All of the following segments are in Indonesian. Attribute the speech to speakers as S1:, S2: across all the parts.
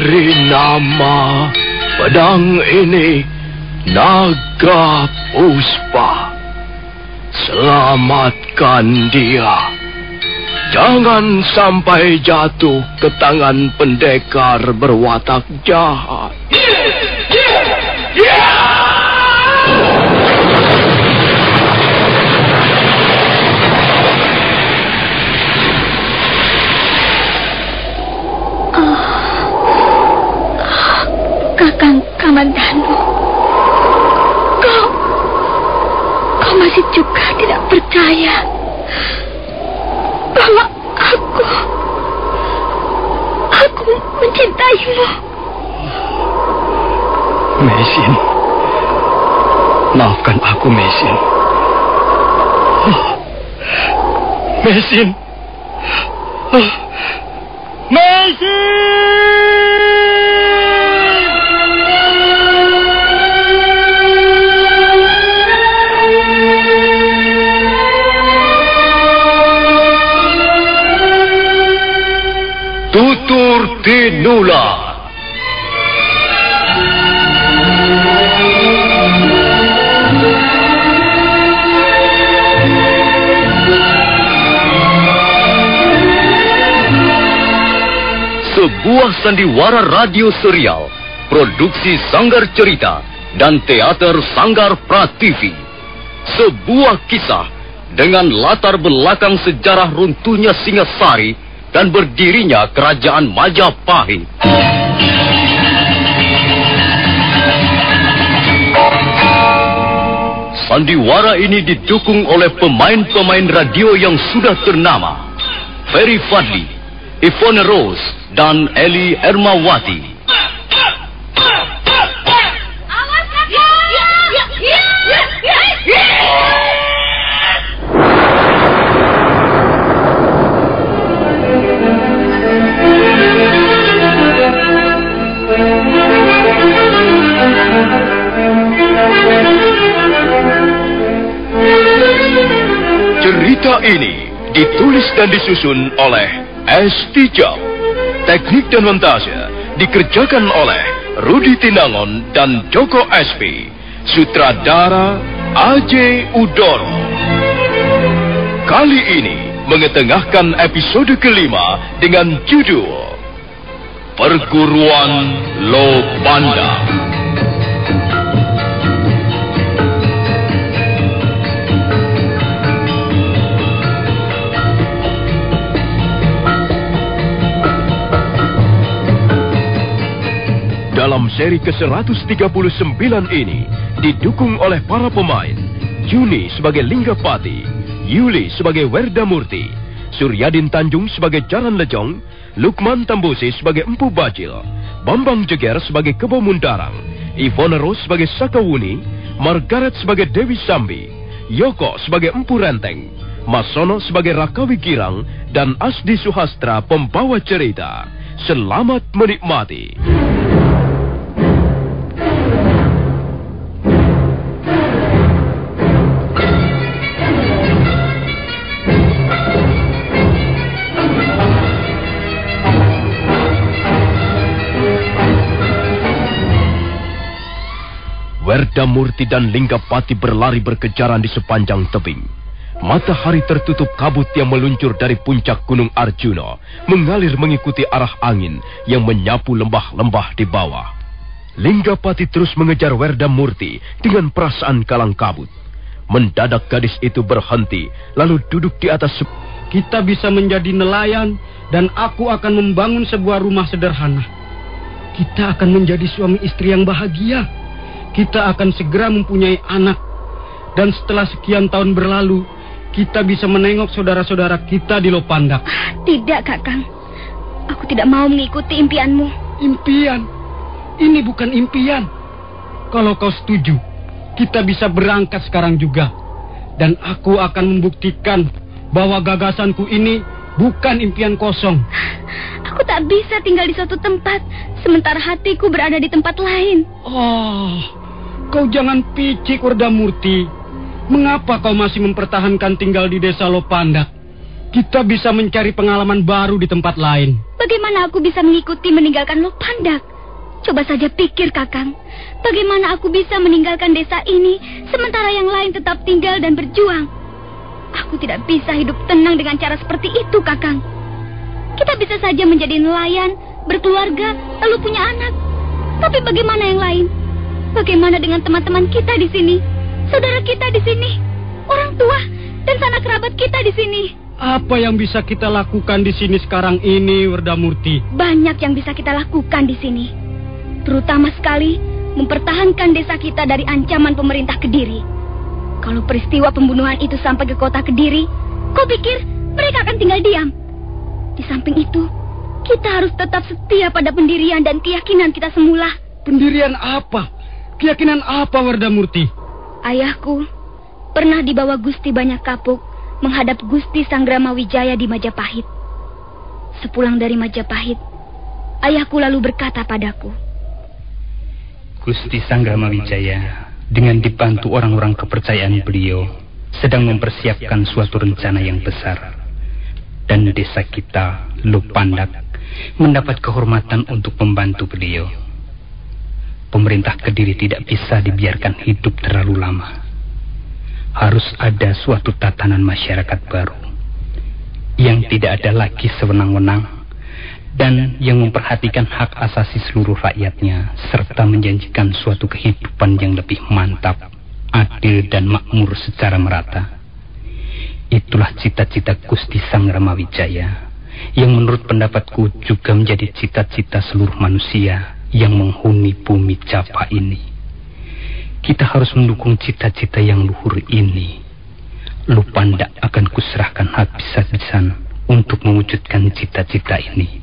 S1: Beri nama pedang ini Naga Puspa. Selamatkan dia. Jangan sampai jatuh ke tangan pendekar berwatak jahat.
S2: Kakang Kamandanu, kau masih juga tidak percaya bahwa aku mencintaimu.
S1: Mesin, maafkan aku, Mesin. Mesin. Mesin! Tutur Tinula. Sebuah sandiwara radio serial, produksi Sanggar Cerita dan teater Sanggar Prativi. Sebuah kisah dengan latar belakang sejarah runtuhnya Singasari dan berdirinya Kerajaan Majapahit. Sandiwara ini didukung oleh pemain-pemain radio yang sudah ternama. Ferry Fadli, Ivone Rose, dan Eli Ermawati. Cerita ini ditulis dan disusun oleh S. Tijab. Teknik dan montase dikerjakan oleh Rudi Tinangon dan Joko SP. Sutradara A.J. Udoro. Kali ini mengetengahkan episode kelima dengan judul Perguruan Lobanda. Dalam seri ke-139 ini didukung oleh para pemain Juni sebagai Linggapati, Yuli sebagai Werdamurti, Suryadin Tanjung sebagai Jaran Lejong, Lukman Tambusi sebagai Empu Bajil, Bambang Jeger sebagai Kebo Mundarang, Ivone Rose sebagai Sakawuni, Margaret sebagai Dewi Sambi, Yoko sebagai Empu Renteng, Masono sebagai Rakawi Girang, dan Asdi Suhastra pembawa cerita. Selamat menikmati. Werdamurti dan Linggapati berlari berkejaran di sepanjang tebing. Matahari tertutup kabut yang meluncur dari puncak Gunung Arjuna, mengalir mengikuti arah angin yang menyapu lembah-lembah di bawah. Linggapati terus mengejar Werdamurti dengan perasaan kalang kabut. Mendadak gadis itu berhenti, lalu duduk di atas.
S3: Kita bisa menjadi nelayan, dan aku akan membangun sebuah rumah sederhana. Kita akan menjadi suami istri yang bahagia. Kita akan segera mempunyai anak. Dan setelah sekian tahun berlalu, kita bisa menengok saudara-saudara kita di Lopandak.
S2: Tidak, Kakang. Aku tidak mau mengikuti impianmu.
S3: Impian? Ini bukan impian. Kalau kau setuju, kita bisa berangkat sekarang juga. Dan aku akan membuktikan bahwa gagasanku ini bukan impian kosong.
S2: Aku tak bisa tinggal di suatu tempat, sementara hatiku berada di tempat lain.
S3: Oh, kau jangan picik, Werdamurti. Mengapa kau masih mempertahankan tinggal di desa Lopandak? Kita bisa mencari pengalaman baru di tempat lain.
S2: Bagaimana aku bisa mengikuti meninggalkan Lopandak? Coba saja pikir, Kakang. Bagaimana aku bisa meninggalkan desa ini sementara yang lain tetap tinggal dan berjuang? Aku tidak bisa hidup tenang dengan cara seperti itu, Kakang. Kita bisa saja menjadi nelayan, berkeluarga, lalu punya anak. Tapi bagaimana yang lain? Bagaimana dengan teman-teman kita di sini? Saudara kita di sini? Orang tua dan sanak kerabat kita di sini?
S3: Apa yang bisa kita lakukan di sini sekarang ini, Werdamurti?
S2: Banyak yang bisa kita lakukan di sini. Terutama sekali mempertahankan desa kita dari ancaman pemerintah Kediri. Kalau peristiwa pembunuhan itu sampai ke kota Kediri, kau pikir mereka akan tinggal diam? Di samping itu, kita harus tetap setia pada pendirian dan keyakinan kita semula.
S3: Pendirian apa? Keyakinan apa, Werdamurti?
S2: Ayahku pernah dibawa Gusti Banyak Kapuk menghadap Gusti Sanggrama Wijaya di Majapahit. Sepulang dari Majapahit, ayahku lalu berkata padaku,
S4: Gusti Sanggrama Wijaya dengan dibantu orang-orang kepercayaan beliau sedang mempersiapkan suatu rencana yang besar. Dan desa kita, Lopandak, mendapat kehormatan untuk membantu beliau. Pemerintah Kediri tidak bisa dibiarkan hidup terlalu lama. Harus ada suatu tatanan masyarakat baru yang tidak ada lagi sewenang-wenang dan yang memperhatikan hak asasi seluruh rakyatnya serta menjanjikan suatu kehidupan yang lebih mantap, adil dan makmur secara merata. Itulah cita-cita Gusti Sanggrama Wijaya yang menurut pendapatku juga menjadi cita-cita seluruh manusia yang menghuni bumi Japa ini. Kita harus mendukung cita-cita yang luhur ini. Lopandak akan kuserahkan habis-habisan untuk mewujudkan cita-cita ini.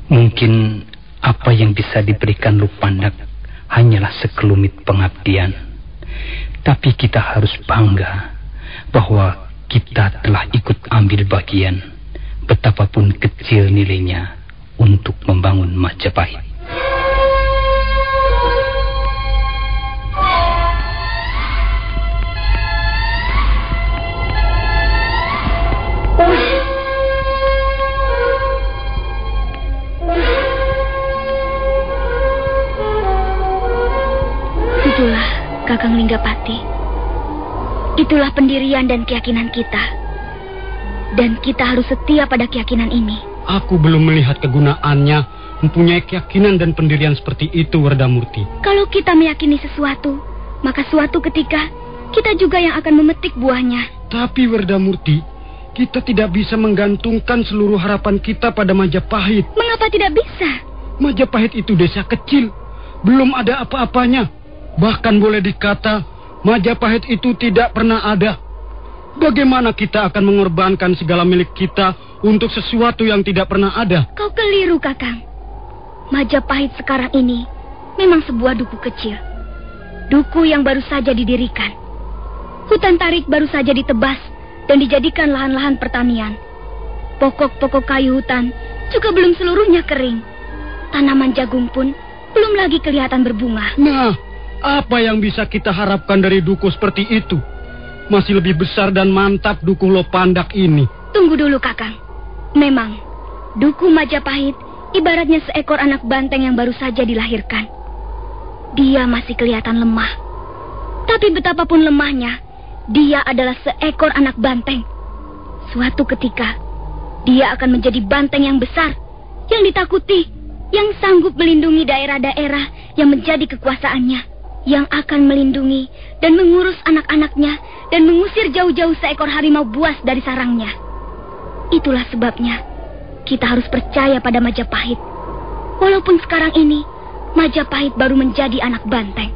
S4: Mungkin apa yang bisa diberikan Lopandak hanyalah sekelumit pengabdian. Tapi kita harus bangga bahwa kita telah ikut ambil bagian, betapapun kecil nilainya, untuk membangun Majapahit.
S2: Itulah Kakang Linggapati. Itulah pendirian dan keyakinan kita. Dan kita harus setia pada keyakinan ini.
S3: Aku belum melihat kegunaannya mempunyai keyakinan dan pendirian seperti itu, Werdamurti.
S2: Kalau kita meyakini sesuatu, maka suatu ketika kita juga yang akan memetik buahnya.
S3: Tapi Werdamurti, kita tidak bisa menggantungkan seluruh harapan kita pada Majapahit.
S2: Mengapa tidak bisa?
S3: Majapahit itu desa kecil, belum ada apa-apanya. Bahkan boleh dikata Majapahit itu tidak pernah ada. Bagaimana kita akan mengorbankan segala milik kita untuk sesuatu yang tidak pernah ada?
S2: Kau keliru, Kakang. Majapahit sekarang ini memang sebuah duku kecil. Duku yang baru saja didirikan. Hutan tarik baru saja ditebas dan dijadikan lahan-lahan pertanian. Pokok-pokok kayu hutan juga belum seluruhnya kering. Tanaman jagung pun belum lagi kelihatan berbunga.
S3: Nah, apa yang bisa kita harapkan dari duku seperti itu? Masih lebih besar dan mantap duku Lopandak ini.
S2: Tunggu dulu, Kakang. Memang, duku Majapahit ibaratnya seekor anak banteng yang baru saja dilahirkan. Dia masih kelihatan lemah. Tapi betapapun lemahnya, dia adalah seekor anak banteng. Suatu ketika, dia akan menjadi banteng yang besar, yang ditakuti, yang sanggup melindungi daerah-daerah yang menjadi kekuasaannya, yang akan melindungi dan mengurus anak-anaknya dan mengusir jauh-jauh seekor harimau buas dari sarangnya. Itulah sebabnya kita harus percaya pada Majapahit. Walaupun sekarang ini Majapahit baru menjadi anak banteng.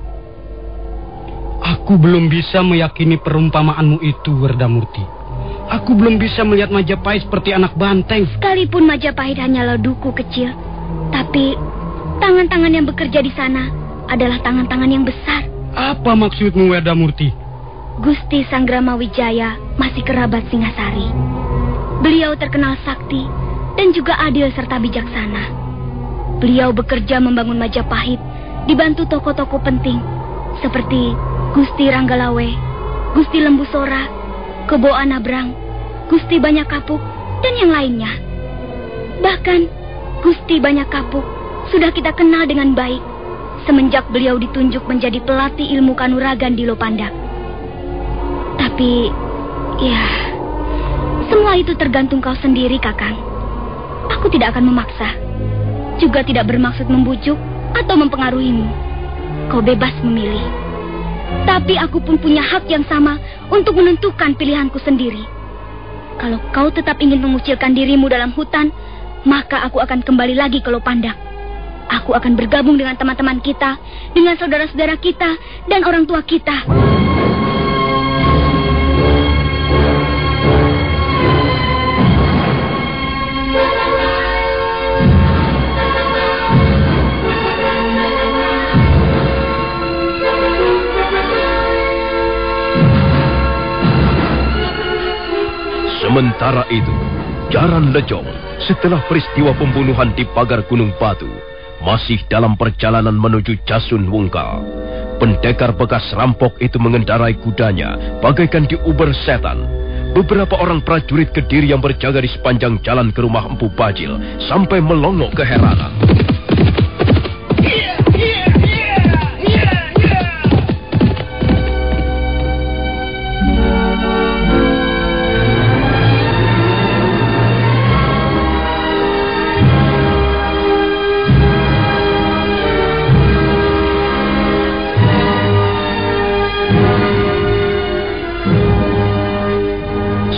S3: Aku belum bisa meyakini perumpamaanmu itu, Werdamurti. Aku belum bisa melihat Majapahit seperti anak banteng.
S2: Sekalipun Majapahit hanyalah duku kecil, tapi tangan-tangan yang bekerja di sana adalah tangan-tangan yang besar.
S3: Apa maksudmu, Werdamurti?
S2: Gusti Sanggrama Wijaya masih kerabat Singasari. Beliau terkenal sakti dan juga adil serta bijaksana. Beliau bekerja membangun Majapahit, dibantu tokoh-tokoh penting seperti Gusti Ranggalawe, Gusti Lembusora, Kebo Anabrang, Gusti Banyak Kapuk, dan yang lainnya. Bahkan Gusti Banyak Kapuk sudah kita kenal dengan baik semenjak beliau ditunjuk menjadi pelatih ilmu kanuragan di Lopandak. Tapi, ya, semua itu tergantung kau sendiri, Kakang. Aku tidak akan memaksa, juga tidak bermaksud membujuk atau mempengaruhimu. Kau bebas memilih. Tapi aku pun punya hak yang sama untuk menentukan pilihanku sendiri. Kalau kau tetap ingin mengucilkan dirimu dalam hutan, maka aku akan kembali lagi ke Lopandak. Aku akan bergabung dengan teman-teman kita, dengan saudara-saudara kita, dan orang tua kita.
S1: Sementara itu, Jaran Lejong setelah peristiwa pembunuhan di pagar Gunung Batu masih dalam perjalanan menuju Jasun Wungkal. Pendekar bekas rampok itu mengendarai kudanya bagaikan diuber setan. Beberapa orang prajurit Kediri yang berjaga di sepanjang jalan ke rumah Empu Bajil sampai melongo keheranan.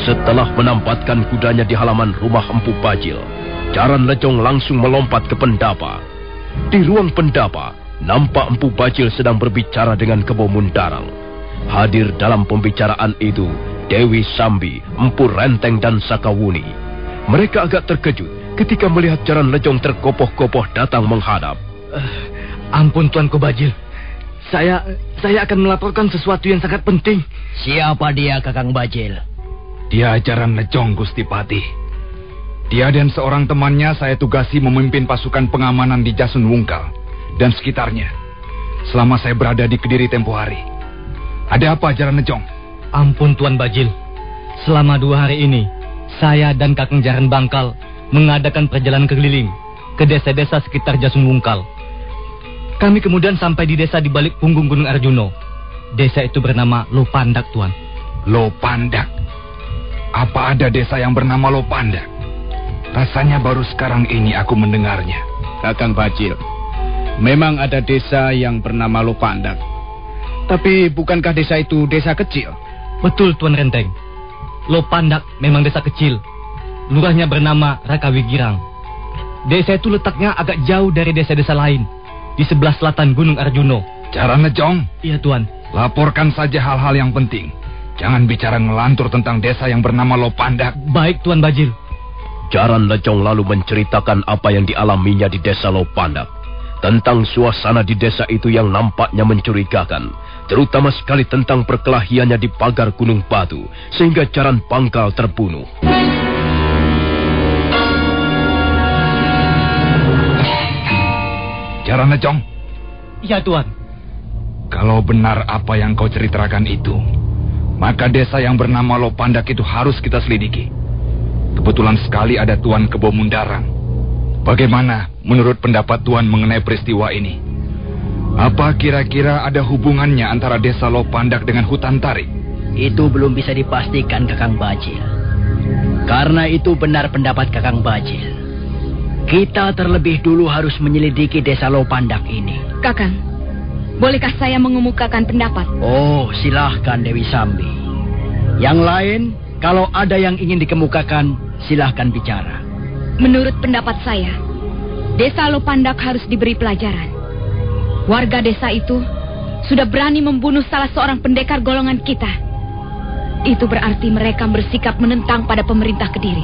S1: Setelah menampatkan kudanya di halaman rumah Empu Bajil, Jaran Lejong langsung melompat ke pendapa. Di ruang pendapa, nampak Empu Bajil sedang berbicara dengan Kebo Mundarang. Hadir dalam pembicaraan itu Dewi Sambi, Empu Renteng dan Sakawuni. Mereka agak terkejut ketika melihat Jaran Lejong terkopoh-kopoh datang menghadap.
S3: Ampun Tuanku Bajil, saya akan melaporkan sesuatu yang sangat penting.
S5: Siapa dia, Kakang Bajil?
S6: Dia Jaran Lejong, Gusti Patih. Dia dan seorang temannya saya tugasi memimpin pasukan pengamanan di Jasun Wungkal dan sekitarnya selama saya berada di Kediri tempo hari. Ada apa, Jaran Lejong?
S3: Ampun Tuan Bajil, selama 2 hari ini saya dan Kakang Jaran Bangkal mengadakan perjalanan keliling ke desa-desa sekitar Jasun Wungkal. Kami kemudian sampai di desa di balik punggung Gunung Arjuno. Desa itu bernama Lopandak, Tuan.
S6: Lopandak? Apa ada desa yang bernama Lopandak? Rasanya baru sekarang ini aku mendengarnya.
S7: Kakang Bajil, memang ada desa yang bernama Lopandak. Tapi bukankah desa itu desa kecil?
S3: Betul Tuan Renteng. Lopandak memang desa kecil. Lurahnya bernama Rakawigirang. Desa itu letaknya agak jauh dari desa-desa lain, di sebelah selatan Gunung Arjuno.
S6: Jaran Lejong?
S3: Iya Tuan.
S6: Laporkan saja hal-hal yang penting. Jangan bicara ngelantur tentang desa yang bernama Lopandak.
S3: Baik Tuan Bajil.
S1: Jaran Lejong lalu menceritakan apa yang dialaminya di desa Lopandak. Tentang suasana di desa itu yang nampaknya mencurigakan. Terutama sekali tentang perkelahiannya di pagar Gunung Batu. Sehingga Jaran Bangkal terbunuh.
S6: Jaran Lejong?
S3: Iya Tuan.
S6: Kalau benar apa yang kau ceritakan itu, maka desa yang bernama Lopandak itu harus kita selidiki. Kebetulan sekali ada Tuan Kebo Mundarang. Bagaimana menurut pendapat Tuan mengenai peristiwa ini? Apa kira-kira ada hubungannya antara desa Lopandak dengan hutan tarik?
S5: Itu belum bisa dipastikan, Kakang Bajil. Karena itu benar pendapat Kakang Bajil. Kita terlebih dulu harus menyelidiki desa Lopandak ini.
S2: Kakang, bolehkah saya mengemukakan pendapat?
S5: Oh, silahkan Dewi Sambi. Yang lain, kalau ada yang ingin dikemukakan, silahkan bicara.
S2: Menurut pendapat saya, desa Lopandak harus diberi pelajaran. Warga desa itu sudah berani membunuh salah seorang pendekar golongan kita. Itu berarti mereka bersikap menentang pada pemerintah Kediri.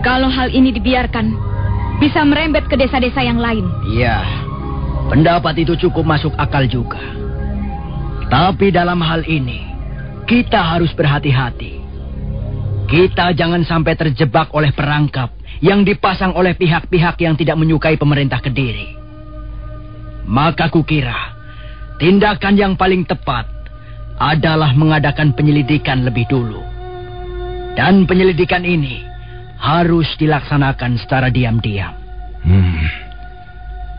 S2: Kalau hal ini dibiarkan, bisa merembet ke desa-desa yang lain.
S5: Iya, pendapat itu cukup masuk akal juga. Tapi dalam hal ini, kita harus berhati-hati. Kita jangan sampai terjebak oleh perangkap yang dipasang oleh pihak-pihak yang tidak menyukai pemerintah Kediri. Maka kukira, tindakan yang paling tepat adalah mengadakan penyelidikan lebih dulu. Dan penyelidikan ini harus dilaksanakan secara diam-diam.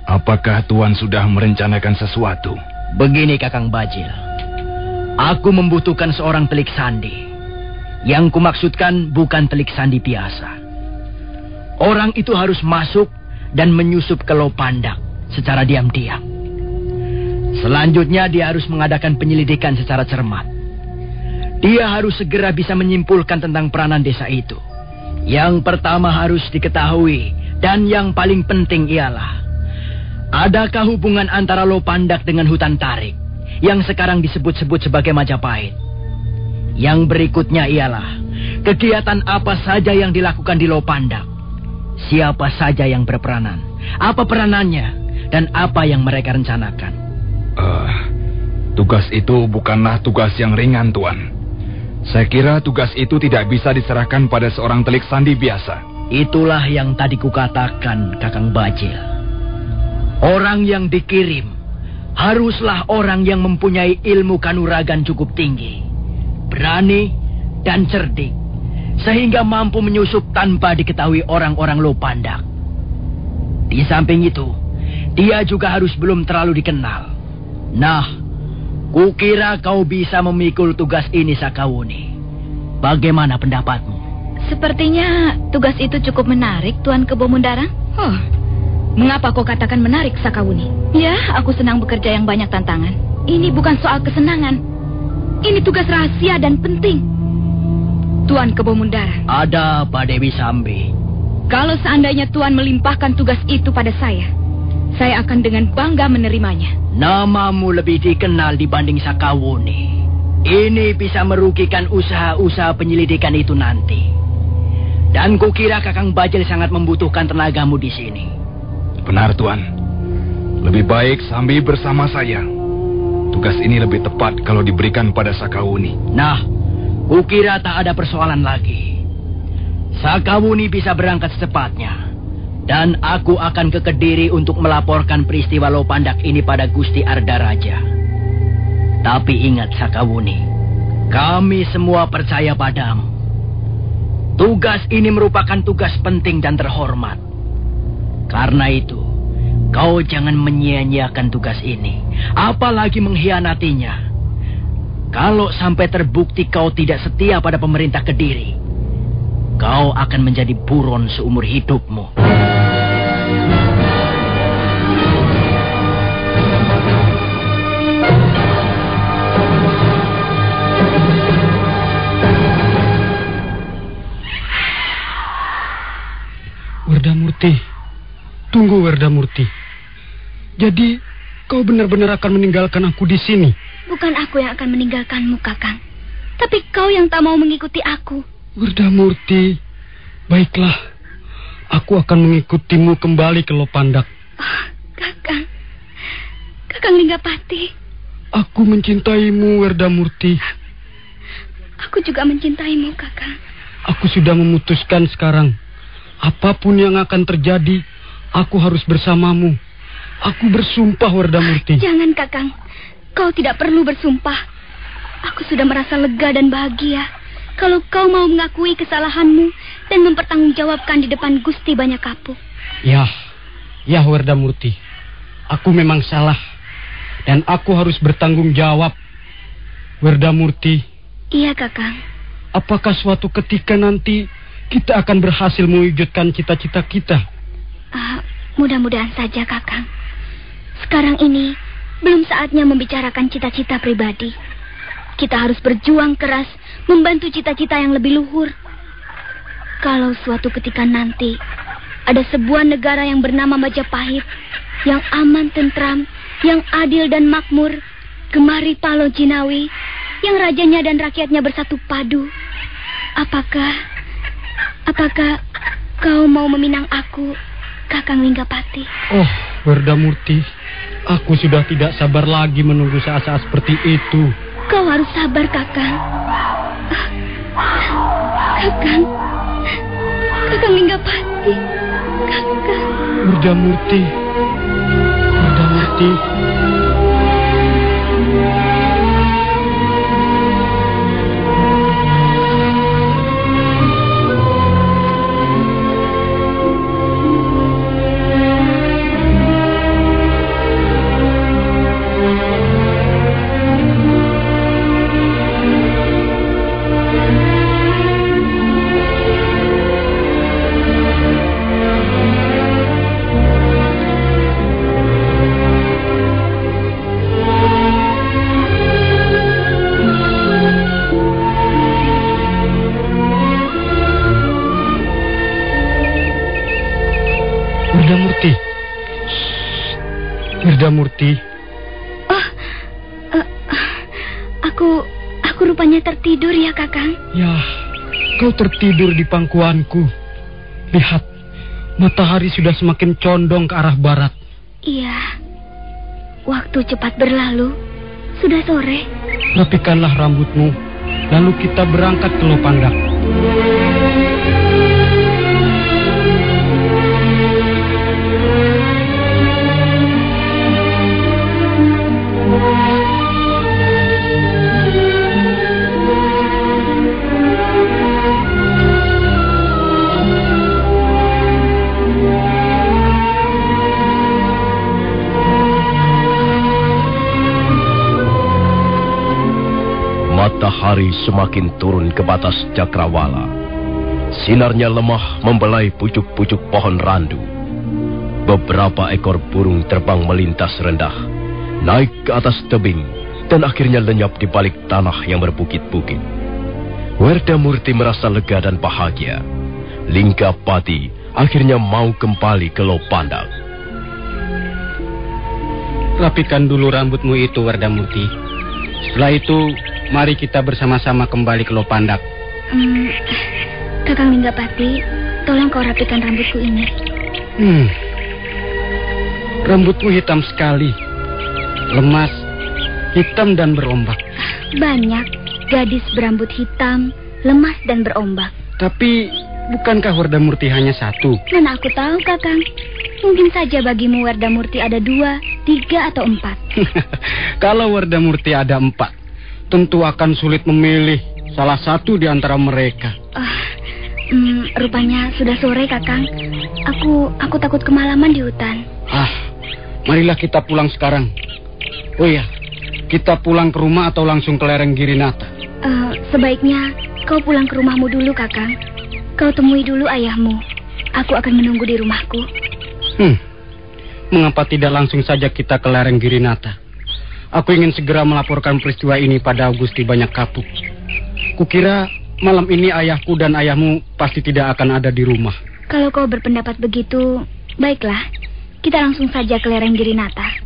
S6: Apakah Tuan sudah merencanakan sesuatu?
S5: Begini Kakang Bajil, aku membutuhkan seorang telik sandi. Yang kumaksudkan bukan telik sandi biasa. Orang itu harus masuk dan menyusup ke Lopandak secara diam-diam. Selanjutnya dia harus mengadakan penyelidikan secara cermat. Dia harus segera bisa menyimpulkan tentang peranan desa itu. Yang pertama harus diketahui dan yang paling penting ialah, adakah hubungan antara Lopandak dengan hutan tarik yang sekarang disebut-sebut sebagai Majapahit? Yang berikutnya ialah, kegiatan apa saja yang dilakukan di Lopandak? Siapa saja yang berperanan? Apa peranannya? Dan apa yang mereka rencanakan?
S6: Tugas itu bukanlah tugas yang ringan, Tuan. Saya kira tugas itu tidak bisa diserahkan pada seorang telik sandi biasa.
S5: Itulah yang tadi kukatakan, Kakang Bajil. Orang yang dikirim haruslah orang yang mempunyai ilmu kanuragan cukup tinggi, berani dan cerdik, sehingga mampu menyusup tanpa diketahui orang-orang Lopandak. Di samping itu, dia juga harus belum terlalu dikenal. Nah, kukira kau bisa memikul tugas ini, Sakawuni. Bagaimana pendapatmu?
S2: Sepertinya tugas itu cukup menarik, Tuan Kebo Mundarang. Mengapa kau katakan menarik, Sakawuni? Ya, aku senang bekerja yang banyak tantangan. Ini bukan soal kesenangan. Ini tugas rahasia dan penting. Tuan Kebo Mundarang.
S5: Ada apa, Dewi Sambi?
S2: Kalau seandainya Tuan melimpahkan tugas itu pada saya akan dengan bangga menerimanya.
S5: Namamu lebih dikenal dibanding Sakawuni. Ini bisa merugikan usaha-usaha penyelidikan itu nanti. Dan kukira Kakang Bajil sangat membutuhkan tenagamu di sini.
S6: Benar, Tuan. Lebih baik Sambi bersama saya. Tugas ini lebih tepat kalau diberikan pada Sakawuni.
S5: Nah, kukira tak ada persoalan lagi. Sakawuni bisa berangkat secepatnya. Dan aku akan ke Kediri untuk melaporkan peristiwa Lopandak ini pada Gusti Ardaraja. Tapi ingat, Sakawuni, kami semua percaya padamu. Tugas ini merupakan tugas penting dan terhormat. Karena itu, kau jangan menyia-nyiakan tugas ini, apalagi mengkhianatinya. Kalau sampai terbukti kau tidak setia pada pemerintah Kediri, kau akan menjadi buron seumur hidupmu.
S3: Werdamurti, tunggu Werdamurti. Jadi kau benar-benar akan meninggalkan aku di sini?
S2: Bukan aku yang akan meninggalkanmu, Kakang. Tapi kau yang tak mau mengikuti aku.
S3: Werdamurti, baiklah. Aku akan mengikutimu kembali ke Lopandak.
S2: Oh, Kakang. Kakang Linggapati.
S3: Aku mencintaimu, Werdamurti.
S2: Aku juga mencintaimu, Kakang.
S3: Aku sudah memutuskan sekarang. Apapun yang akan terjadi, aku harus bersamamu. Aku bersumpah, Werdamurti.
S2: Jangan, Kakang. Kau tidak perlu bersumpah. Aku sudah merasa lega dan bahagia kalau kau mau mengakui kesalahanmu dan mempertanggungjawabkan di depan Gusti Banyakapu.
S3: Ya, Werdamurti. Aku memang salah. Dan aku harus bertanggung jawab. Werdamurti.
S2: Iya, Kakang.
S3: Apakah suatu ketika nanti kita akan berhasil mewujudkan cita-cita kita?
S2: Mudah-mudahan saja, Kakang. Sekarang ini belum saatnya membicarakan cita-cita pribadi. Kita harus berjuang keras membantu cita-cita yang lebih luhur. Kalau suatu ketika nanti ada sebuah negara yang bernama Majapahit, yang aman tentram, yang adil dan makmur, gemari Palo Jinawi, yang rajanya dan rakyatnya bersatu padu, apakah kau mau meminang aku, Kakang Linggapati?
S3: Oh, Werdamurti, aku sudah tidak sabar lagi menunggu saat-saat seperti itu.
S2: Kau harus sabar, Kakang. Kakang Linggapati. Kakang.
S3: Werdamurti. Werdamurti. Werdamurti.
S2: Oh, aku rupanya tertidur ya, Kakang.
S3: Ya, kau tertidur di pangkuanku. Lihat, matahari sudah semakin condong ke arah barat.
S2: Iya, waktu cepat berlalu. Sudah sore.
S3: Rapikanlah rambutmu, lalu kita berangkat ke Lopandak.
S1: Matahari semakin turun ke batas cakrawala. Sinarnya lemah membelai pucuk-pucuk pohon randu. Beberapa ekor burung terbang melintas rendah, naik ke atas tebing, dan akhirnya lenyap di balik tanah yang berbukit-bukit. Werdamurti merasa lega dan bahagia. Linggapati akhirnya mau kembali ke Lopandak.
S3: Rapikan dulu rambutmu itu, Werdamurti. Setelah itu, mari kita bersama-sama kembali ke Lopandak.
S2: Kakang Linggapati, tolong kau rapikan rambutku ini.
S3: Rambutmu hitam sekali. Lemas, hitam dan berombak.
S2: Banyak gadis berambut hitam, lemas dan berombak.
S3: Tapi, bukankah Werdamurti hanya satu?
S2: Dan aku tahu, Kakang. Mungkin saja bagimu Werdamurti ada 2, 3, atau 4.
S3: Kalau Werdamurti ada 4, tentu akan sulit memilih salah satu di antara mereka.
S2: Rupanya sudah sore, Kakang. Aku takut kemalaman di hutan.
S3: Marilah kita pulang sekarang. Oh iya, kita pulang ke rumah atau langsung ke lereng Girinata?
S2: Sebaiknya kau pulang ke rumahmu dulu, Kakang. Kau temui dulu ayahmu. Aku akan menunggu di rumahku.
S3: Mengapa tidak langsung saja kita ke lereng Girinata? Aku ingin segera melaporkan peristiwa ini pada Gusti Banyak Kapuk. Kukira malam ini ayahku dan ayahmu pasti tidak akan ada di rumah.
S2: Kalau kau berpendapat begitu, baiklah. Kita langsung saja ke lereng Girinata.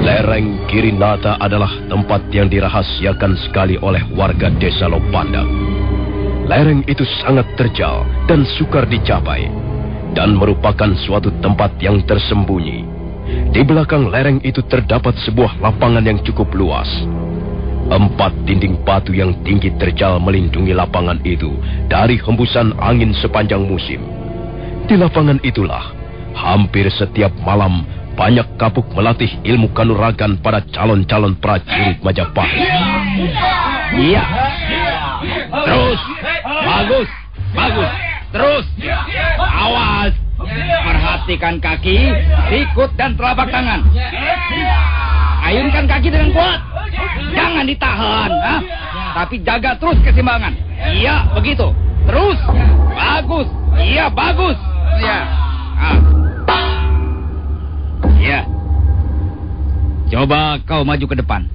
S1: Lereng Girinata adalah tempat yang dirahasiakan sekali oleh warga desa Lopandak. Lereng itu sangat terjal dan sukar dicapai, dan merupakan suatu tempat yang tersembunyi. Di belakang lereng itu terdapat sebuah lapangan yang cukup luas. 4 dinding batu yang tinggi terjal melindungi lapangan itu dari hembusan angin sepanjang musim. Di lapangan itulah, hampir setiap malam, banyak kapuk melatih ilmu kanuragan pada calon-calon prajurit Majapahit.
S5: Iya. Terus. Bagus. Terus. Awas. Perhatikan kaki, sikut, dan telapak tangan. Ayunkan kaki dengan kuat. Jangan ditahan. Tapi jaga terus keseimbangan. Iya, begitu. Terus. Bagus. Iya, bagus. Ya. Ya. Coba kau maju ke depan.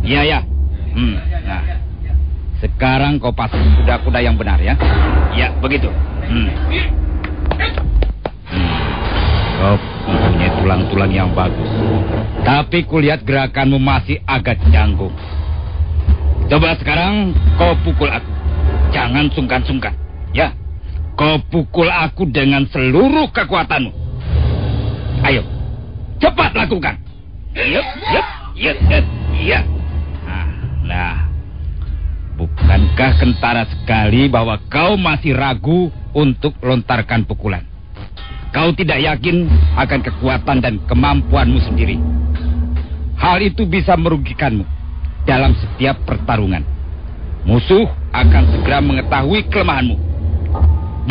S5: Iya. Nah. Sekarang kau pasang kuda-kuda yang benar ya. Ya, begitu. Kau mempunyai tulang-tulang yang bagus. Tapi kulihat gerakanmu masih agak canggung. Coba sekarang kau pukul aku. Jangan sungkan-sungkan. Ya. Kau pukul aku dengan seluruh kekuatanmu. Ayo. Cepat lakukan. Iya. Nah, bukankah kentara sekali bahwa kau masih ragu untuk lontarkan pukulan? Kau tidak yakin akan kekuatan dan kemampuanmu sendiri. Hal itu bisa merugikanmu dalam setiap pertarungan. Musuh akan segera mengetahui kelemahanmu.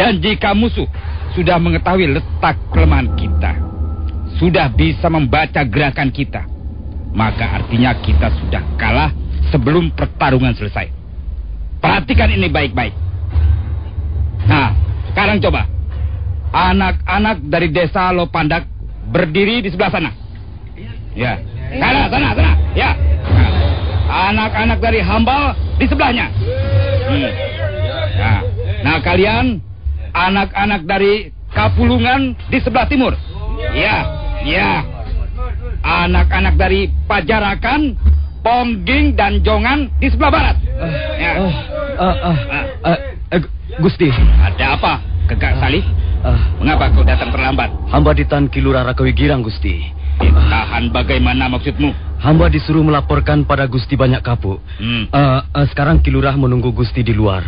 S5: Dan jika musuh sudah mengetahui letak kelemahan kita, sudah bisa membaca gerakan kita, maka artinya kita sudah kalah sebelum pertarungan selesai. Perhatikan ini baik-baik.
S6: Sekarang coba, anak-anak dari desa Lopandak berdiri di sebelah sana. Ya, sana. Ya, anak-anak dari Hamba di sebelahnya. Nah, kalian anak-anak dari Kapulungan di sebelah timur. Ya. Anak-anak dari Pajarakan, Pongging dan Jongan di sebelah barat.
S5: Gusti.
S6: Ada apa, Kegak Salih? Mengapa kau datang terlambat?
S5: Hamba ditahan Ki Lurah Rakawigira, Gusti.
S6: Ditahan bagaimana maksudmu?
S5: Hamba disuruh melaporkan pada Gusti Banyak Kapuk. Sekarang Ki Lurah menunggu Gusti di luar.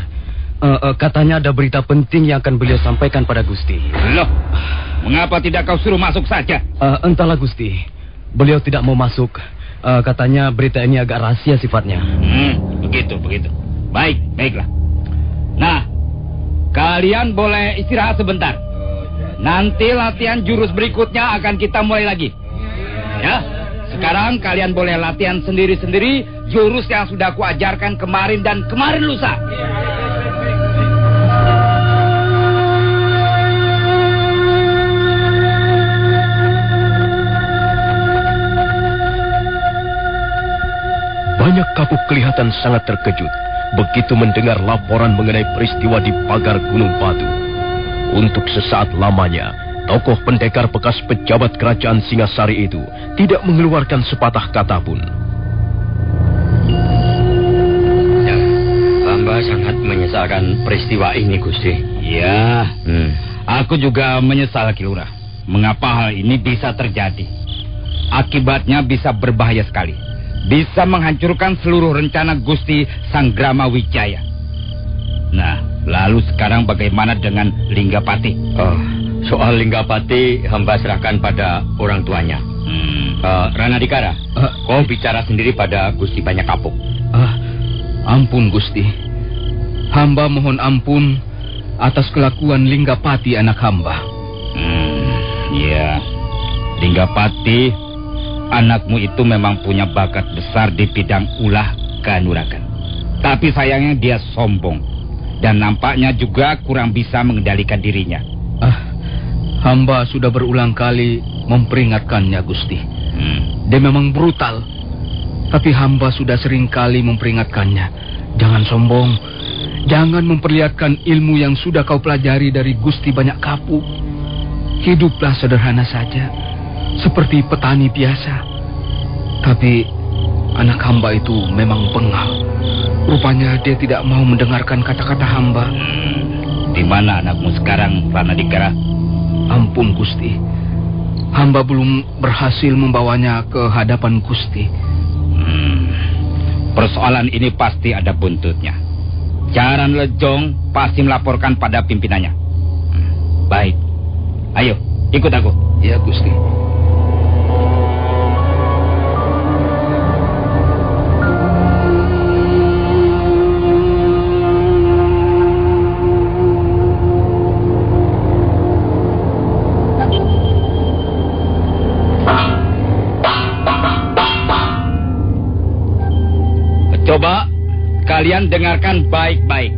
S5: Katanya ada berita penting yang akan beliau sampaikan pada Gusti.
S6: Loh, mengapa tidak kau suruh masuk saja?
S5: Entahlah Gusti, beliau tidak mau masuk. Katanya berita ini agak rahasia sifatnya.
S6: Begitu. Baiklah. Nah, kalian boleh istirahat sebentar. Nanti latihan jurus berikutnya akan kita mulai lagi. Ya, sekarang kalian boleh latihan sendiri-sendiri jurus yang sudah aku ajarkan kemarin dan kemarin lusa.
S1: Banyak Kapuk kelihatan sangat terkejut begitu mendengar laporan mengenai peristiwa di pagar Gunung Batu. Untuk sesaat lamanya, tokoh pendekar bekas pejabat kerajaan Singasari itu tidak mengeluarkan sepatah kata pun.
S8: Ya, hamba sangat menyesalkan peristiwa ini, Gusti.
S6: Ya, aku juga menyesal, Ki Lurah. Mengapa hal ini bisa terjadi? Akibatnya bisa berbahaya sekali. Bisa menghancurkan seluruh rencana Gusti Sanggrama Wijaya. Nah, lalu sekarang bagaimana dengan Linggapati?
S8: Soal Linggapati hamba serahkan pada orang tuanya. Ranadikara, kau bicara sendiri pada Gusti Banyak Kapuk.
S7: Ampun Gusti. Hamba mohon ampun atas kelakuan Linggapati anak hamba.
S6: Ya, Linggapati, anakmu itu memang punya bakat besar di bidang ulah kanuragan. Tapi sayangnya dia sombong. Dan nampaknya juga kurang bisa mengendalikan dirinya.
S7: Hamba sudah berulang kali memperingatkannya, Gusti. Dia memang brutal. Tapi hamba sudah sering kali memperingatkannya. Jangan sombong. Jangan memperlihatkan ilmu yang sudah kau pelajari dari Gusti Banyak Kapuk. Hiduplah sederhana saja, seperti petani biasa. Tapi anak hamba itu memang bengal. Rupanya dia tidak mau mendengarkan kata-kata hamba.
S6: Di mana anakmu sekarang, Ranadikara?
S7: Ampun Gusti, hamba belum berhasil membawanya ke hadapan Gusti.
S6: Persoalan ini pasti ada buntutnya. Jaran Lejong pasti melaporkan pada pimpinannya. Baik, ayo ikut aku.
S7: Ya Gusti.
S6: Coba kalian dengarkan baik-baik.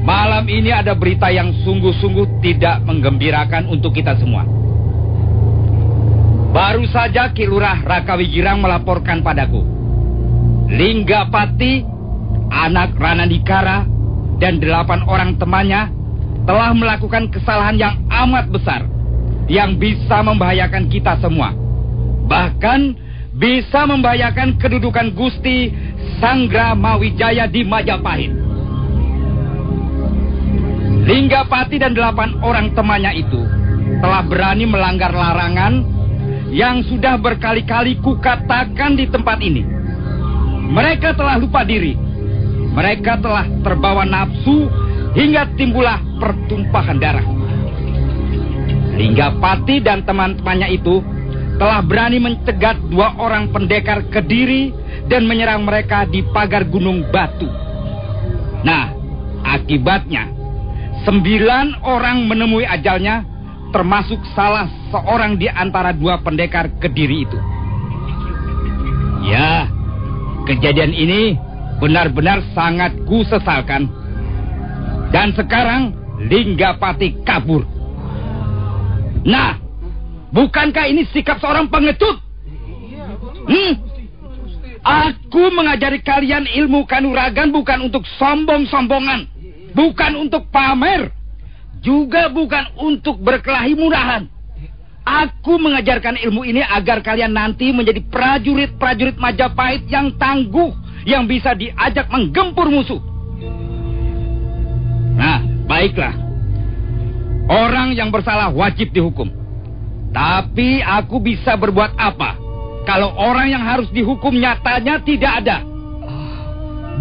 S6: Malam ini ada berita yang sungguh-sungguh tidak menggembirakan untuk kita semua. Baru saja Ki Lurah Rakawigirang melaporkan padaku. Linggapati, anak Ranadikara, dan 8 orang temannya telah melakukan kesalahan yang amat besar yang bisa membahayakan kita semua. Bahkan bisa membahayakan kedudukan Gusti Sanggrama Wijaya di Majapahit. Linggapati dan 8 orang temannya itu telah berani melanggar larangan yang sudah berkali-kali kukatakan di tempat ini. Mereka telah lupa diri. Mereka telah terbawa nafsu hingga timbullah pertumpahan darah. Linggapati dan teman-temannya itu telah berani mencegat 2 orang pendekar Kediri dan menyerang mereka di pagar Gunung Batu. Nah, akibatnya 9 orang menemui ajalnya, termasuk salah seorang di antara 2 pendekar Kediri itu. Ya, kejadian ini benar-benar sangat kusesalkan. Dan sekarang
S9: Linggapati kabur. Nah, bukankah ini sikap seorang pengecut? Aku mengajari kalian ilmu kanuragan bukan untuk sombong-sombongan, bukan untuk pamer, juga bukan untuk berkelahi murahan. Aku mengajarkan ilmu ini agar kalian nanti menjadi prajurit-prajurit Majapahit yang tangguh, yang bisa diajak menggempur musuh. Nah, baiklah. Orang yang bersalah wajib dihukum. Tapi aku bisa berbuat apa kalau orang yang harus dihukum nyatanya tidak ada?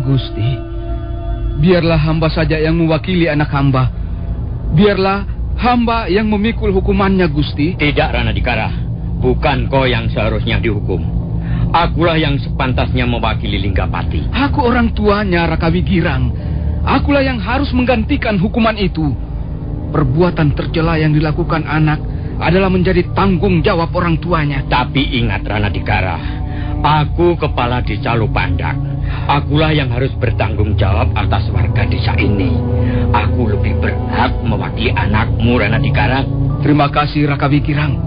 S7: Gusti, biarlah hamba saja yang mewakili anak hamba. Biarlah hamba yang memikul hukumannya, Gusti.
S8: Tidak, Ranadikara. Bukan kau yang seharusnya dihukum. Akulah yang sepantasnya mewakili Linggapati.
S7: Aku orang tuanya, Raka Wigirang. Akulah yang harus menggantikan hukuman itu. Perbuatan tercela yang dilakukan anak adalah menjadi tanggung jawab orang tuanya.
S8: Tapi ingat, Ranadikara, aku kepala desa Lopandak. Akulah yang harus bertanggung jawab atas warga desa ini. Aku lebih berhak mewakili anakmu, Ranadikara.
S7: Terima kasih, Raka Wigirang.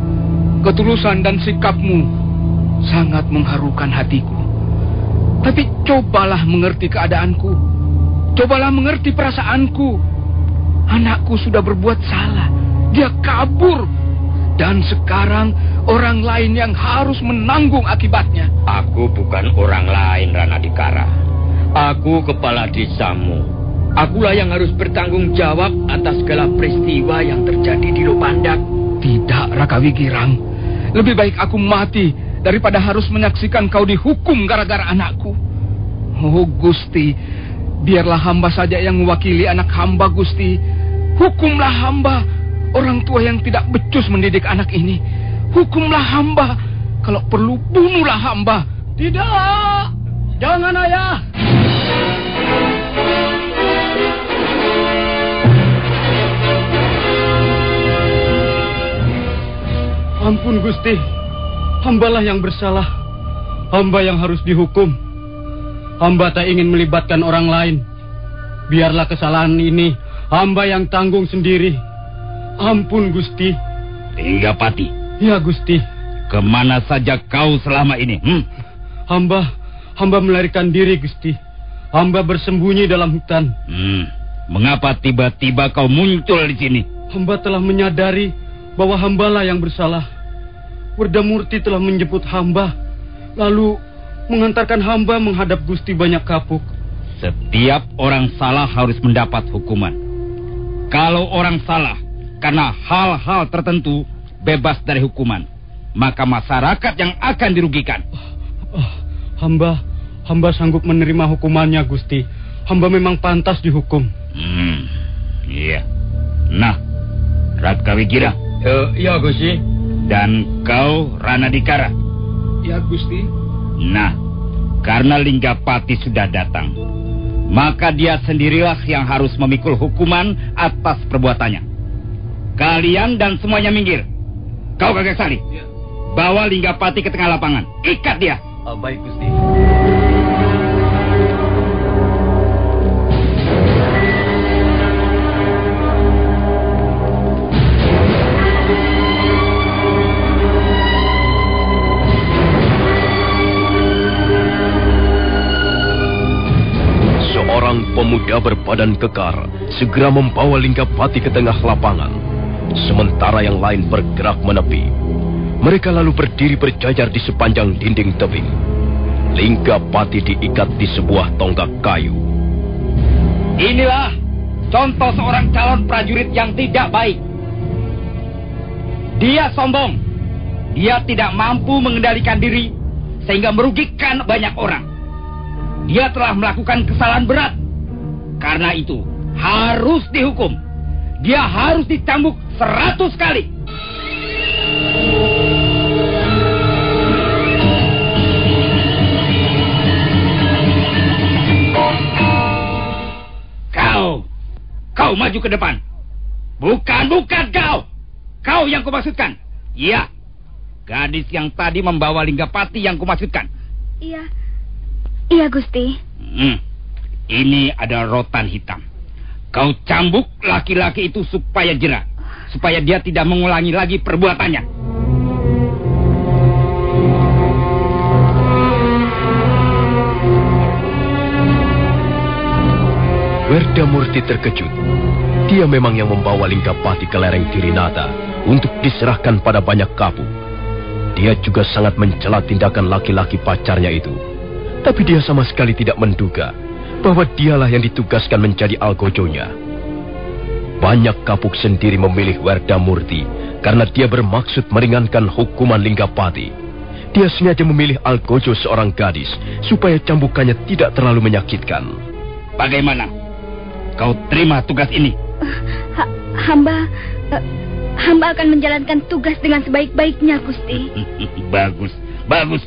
S7: Ketulusan dan sikapmu sangat mengharukan hatiku. Tapi cobalah mengerti keadaanku. Cobalah mengerti perasaanku. Anakku sudah berbuat salah. Dia kabur. Dan sekarang orang lain yang harus menanggung akibatnya.
S8: Aku bukan orang lain, Ranadikara. Aku kepala desamu. Akulah yang harus bertanggung jawab atas segala peristiwa yang terjadi di Lopandak.
S7: Tidak, Raka Wigirang. Lebih baik aku mati daripada harus menyaksikan kau dihukum gara-gara anakku. Oh, Gusti, biarlah hamba saja yang mewakili anak hamba, Gusti. Hukumlah hamba, orang tua yang tidak becus mendidik anak ini. Hukumlah hamba, kalau perlu bunuhlah hamba.
S3: Tidak, jangan, Ayah. Ampun, Gusti. Hambalah yang bersalah. Hamba yang harus dihukum. Hamba tak ingin melibatkan orang lain. Biarlah kesalahan ini hamba yang tanggung sendiri. Ampun, Gusti.
S9: Linggapati.
S3: Ya, Gusti.
S9: Kemana saja kau selama ini?
S3: Hamba melarikan diri, Gusti. Hamba bersembunyi dalam hutan.
S9: Mengapa tiba-tiba kau muncul di sini?
S3: Hamba telah menyadari bahwa hambalah yang bersalah. Werdamurti telah menjemput hamba, lalu mengantarkan hamba menghadap Gusti Banyak Kapuk.
S9: Setiap orang salah harus mendapat hukuman. Kalau orang salah karena hal-hal tertentu bebas dari hukuman, maka masyarakat yang akan dirugikan.
S3: Hamba sanggup menerima hukumannya, Gusti. Hamba memang pantas dihukum.
S9: Iya. Nah, Raka Wigirang.
S8: Ya, Gusti.
S9: Dan kau, Ranadikara.
S7: Ya, Gusti.
S9: Nah, karena Linggapati sudah datang, maka dia sendirilah yang harus memikul hukuman atas perbuatannya. Kalian dan semuanya minggir. Kau Kakek Sali, bawa Linggapati ke tengah lapangan. Ikat dia.
S8: Baik, Gusti.
S1: Pemuda berbadan kekar segera membawa Linggapati ke tengah lapangan. Sementara yang lain bergerak menepi. Mereka lalu berdiri berjajar di sepanjang dinding tebing. Linggapati diikat di sebuah tonggak kayu.
S9: Inilah contoh seorang calon prajurit yang tidak baik. Dia sombong. Dia tidak mampu mengendalikan diri sehingga merugikan banyak orang. Dia telah melakukan kesalahan berat. Karena itu, harus dihukum. Dia harus dicambuk 100 kali. Kau maju ke depan. Bukan kau. Kau yang kumaksudkan. Iya. Gadis yang tadi membawa Linggapati yang kumaksudkan.
S2: Iya, Gusti.
S9: Ini ada rotan hitam. Kau cambuk laki-laki itu supaya jera. Supaya dia tidak mengulangi lagi perbuatannya.
S1: Werdamurti terkejut. Dia memang yang membawa Linggapati ke lereng Tirinata untuk diserahkan pada banyak kapuk. Dia juga sangat mencela tindakan laki-laki pacarnya itu. Tapi dia sama sekali tidak menduga bahwa dialah yang ditugaskan menjadi algojonya. Banyak kapuk sendiri memilih Werdamurti karena dia bermaksud meringankan hukuman Linggapati. Dia sengaja memilih algojo seorang gadis supaya cambukannya tidak terlalu menyakitkan.
S9: Bagaimana? Kau terima tugas ini?
S2: Hamba akan menjalankan tugas dengan sebaik-baiknya, Gusti.
S9: Bagus.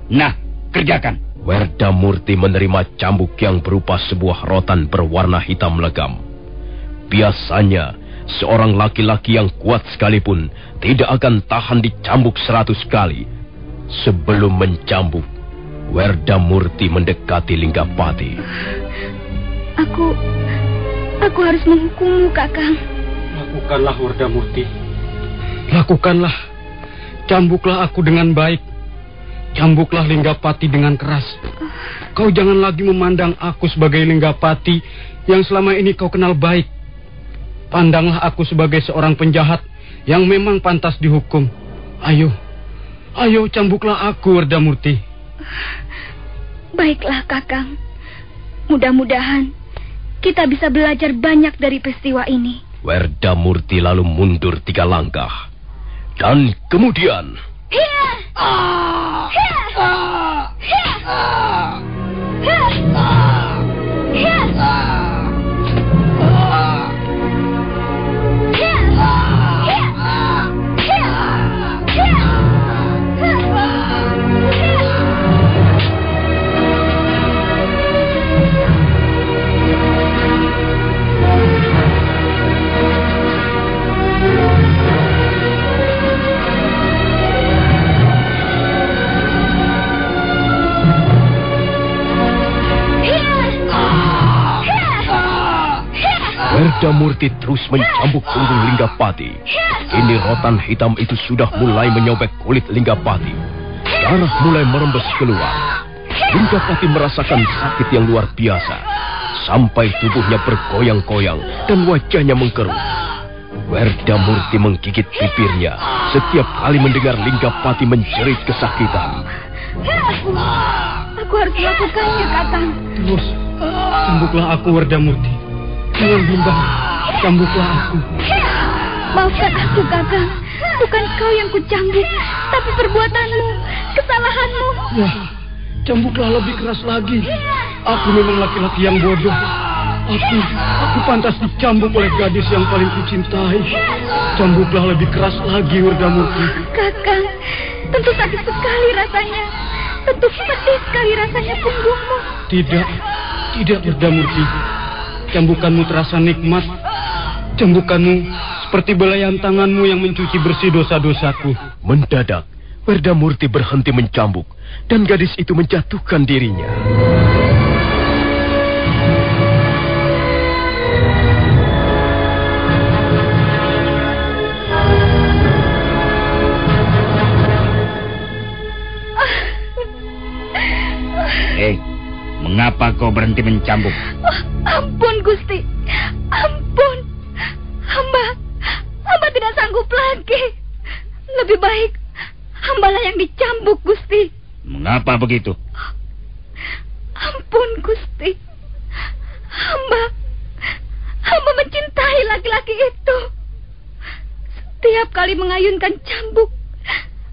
S9: Nah, kerjakan.
S1: Werdamurti menerima cambuk yang berupa sebuah rotan berwarna hitam legam. Biasanya, seorang laki-laki yang kuat sekalipun tidak akan tahan dicambuk 100 kali. Sebelum mencambuk, Werdamurti mendekati Linggapati.
S2: Aku harus menghukummu, Kakang.
S3: Lakukanlah, Werdamurti. Lakukanlah. Cambuklah aku dengan baik. Cambuklah Linggapati dengan keras. Kau jangan lagi memandang aku sebagai Linggapati yang selama ini kau kenal baik. Pandanglah aku sebagai seorang penjahat yang memang pantas dihukum. Ayo cambuklah aku, Werdamurti.
S2: Baiklah, Kakang. Mudah-mudahan kita bisa belajar banyak dari peristiwa ini.
S1: Werdamurti lalu mundur 3 langkah. Dan kemudian... Werdamurti terus mencambuk punggung Linggapati. Kini rotan hitam itu sudah mulai menyobek kulit Linggapati. Darah mulai merembes keluar. Linggapati merasakan sakit yang luar biasa. Sampai tubuhnya bergoyang-goyang dan wajahnya mengkerut. Werdamurti menggigit bibirnya setiap kali mendengar Linggapati menjerit kesakitan.
S2: Aku harus melakukannya, Kakang.
S3: Terus, cambuklah aku, Werdamurti. Jangan bimbang, cambuklah aku.
S2: Maafkan aku, Kakang. Bukan kau yang kucambuk, tapi perbuatanmu, kesalahanmu.
S3: Ya, cambuklah lebih keras lagi. Aku memang laki-laki yang bodoh. Aku pantas dicambuk oleh gadis yang paling kucintai. Cambuklah lebih keras lagi, Werdamurti.
S2: Kakang, tentu sakit sekali rasanya. Tentu pedih sekali rasanya punggungmu.
S3: Tidak, Werdamurti. Cambukanmu terasa nikmat. Cambukanmu seperti belayan tanganmu yang mencuci bersih dosa-dosaku.
S1: Mendadak, Werdamurti berhenti mencambuk dan gadis itu menjatuhkan dirinya.
S9: Mengapa kau berhenti mencambuk?
S2: Ampun, Gusti. Ampun. Hamba tidak sanggup lagi. Lebih baik hambalah yang dicambuk, Gusti.
S9: Mengapa begitu?
S2: Ampun, Gusti. Hamba mencintai laki-laki itu. Setiap kali mengayunkan cambuk,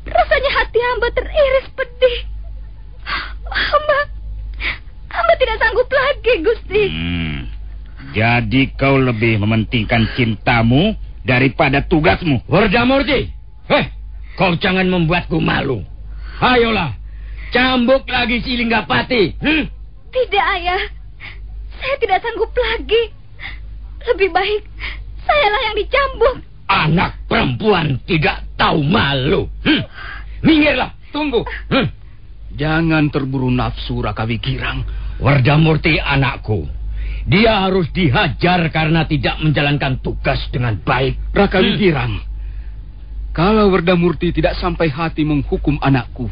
S2: rasanya hati hamba teriris pedih. Hamba tidak sanggup lagi, Gusti.
S9: Jadi kau lebih mementingkan cintamu daripada tugasmu.
S8: Werdamurti, kau jangan membuatku malu. Ayolah, cambuk lagi si Linggapati.
S2: Tidak, Ayah. Saya tidak sanggup lagi. Lebih baik sayalah yang dicambuk.
S8: Anak perempuan tidak tahu malu. Minggirlah, tunggu.
S7: Jangan terburu nafsu, Raka Wigirang.
S8: Werdamurti anakku, Dia harus dihajar karena tidak menjalankan tugas dengan baik.
S7: Raka Wigirang, kalau Werdamurti tidak sampai hati menghukum anakku,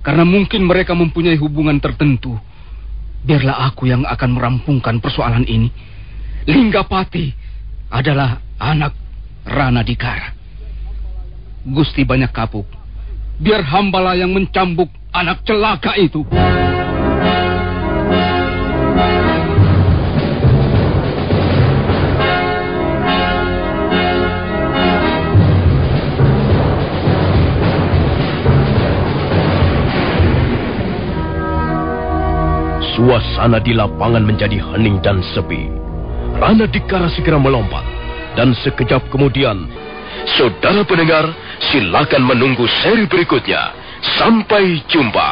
S7: karena mungkin mereka mempunyai hubungan tertentu, biarlah aku yang akan merampungkan persoalan ini. Linggapati adalah anak Rana Dikara. Gusti banyak kapuk. Biar hambalah yang mencambuk anak celaka itu.
S1: Suasana di lapangan menjadi hening dan sepi. Rana Dikara segera melompat. Dan sekejap kemudian, saudara pendengar, silakan menunggu seri berikutnya. Sampai jumpa.